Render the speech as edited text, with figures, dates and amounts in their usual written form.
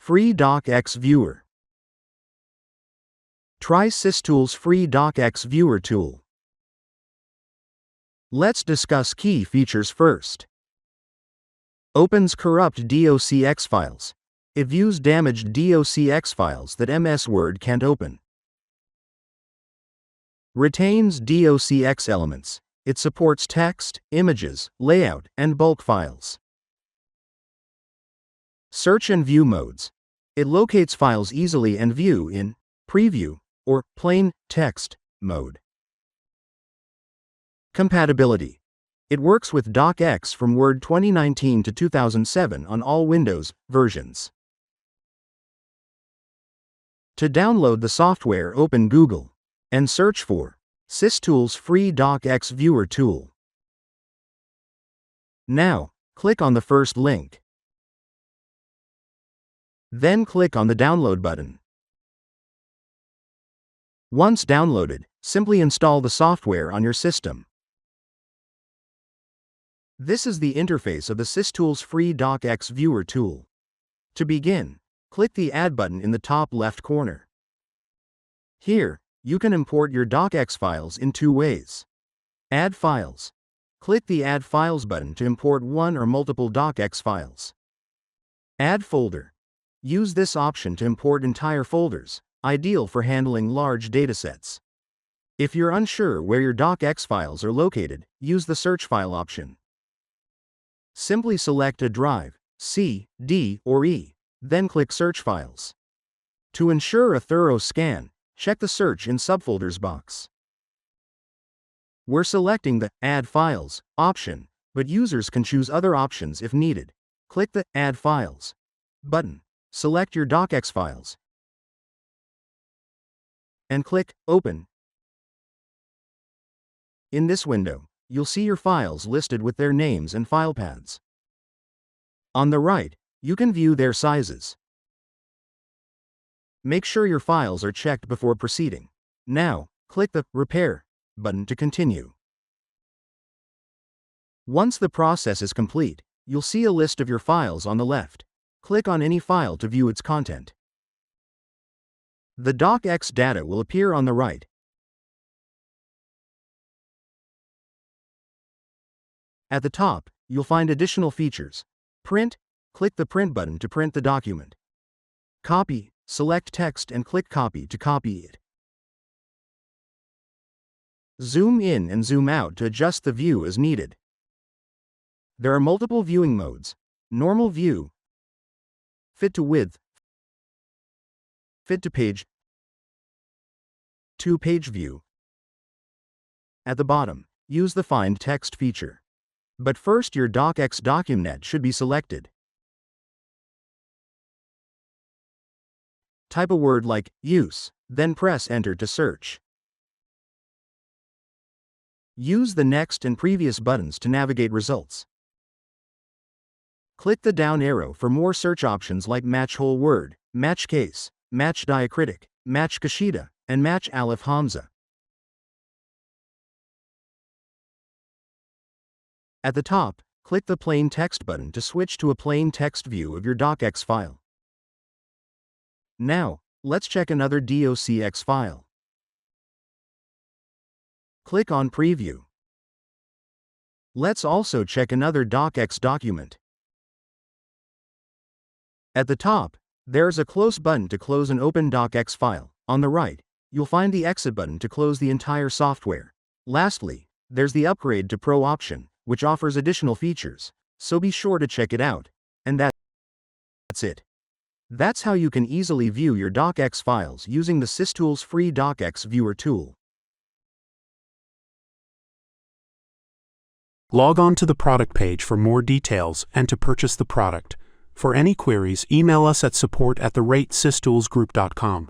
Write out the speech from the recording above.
Free DOCX Viewer. Try SysTools Free DOCX Viewer tool. Let's discuss key features first. Opens corrupt DOCX files. It views damaged DOCX files that MS Word can't open. Retains DOCX elements. It supports text, images, layout, and bulk files. Search and view modes. It locates files easily and view in preview or plain text mode. Compatibility. It works with DOCX from Word 2019 to 2007 on all Windows versions. To download the software, open Google and search for SysTools Free DOCX Viewer tool. Now, click on the first link. Then click on the download button. Once downloaded, simply install the software on your system. This is the interface of the SysTools Free DOCX Viewer tool. To begin, click the Add button in the top left corner. Here, you can import your DOCX files in two ways. Add files. Click the Add Files button to import one or multiple DOCX files. Add folder. Use this option to import entire folders, ideal for handling large datasets. If you're unsure where your DOCX files are located, use the Search File option. Simply select a drive, C, D, or E, then click Search Files. To ensure a thorough scan, check the Search in Subfolders box. We're selecting the Add Files option, but users can choose other options if needed. Click the Add Files button. Select your DOCX files and click Open. In this window, you'll see your files listed with their names and file paths. On the right, you can view their sizes. Make sure your files are checked before proceeding. Now, click the Repair button to continue. Once the process is complete, you'll see a list of your files on the left. Click on any file to view its content. The DOCX data will appear on the right. At the top, you'll find additional features. Print. Click the Print button to print the document. Copy. Select text and click Copy to copy it. Zoom in and zoom out to adjust the view as needed. There are multiple viewing modes. Normal view, Fit to width, Fit to page, to page view. At the bottom, use the Find Text feature. But first, your DOCX document should be selected. Type a word like use, then press Enter to search. Use the Next and Previous buttons to navigate results. Click the down arrow for more search options like Match Whole Word, Match Case, Match Diacritic, Match Kashida, and Match Aleph Hamza. At the top, click the Plain Text button to switch to a plain text view of your DOCX file. Now, let's check another DOCX file. Click on Preview. Let's also check another DOCX document. At the top, there's a Close button to close an open DOCX file. On the right, you'll find the Exit button to close the entire software. Lastly, there's the Upgrade to Pro option, which offers additional features, so be sure to check it out. And that's it. That's how you can easily view your DOCX files using the SysTools Free DOCX Viewer tool. Log on to the product page for more details and to purchase the product. For any queries, email us at support@systoolsgroup.com.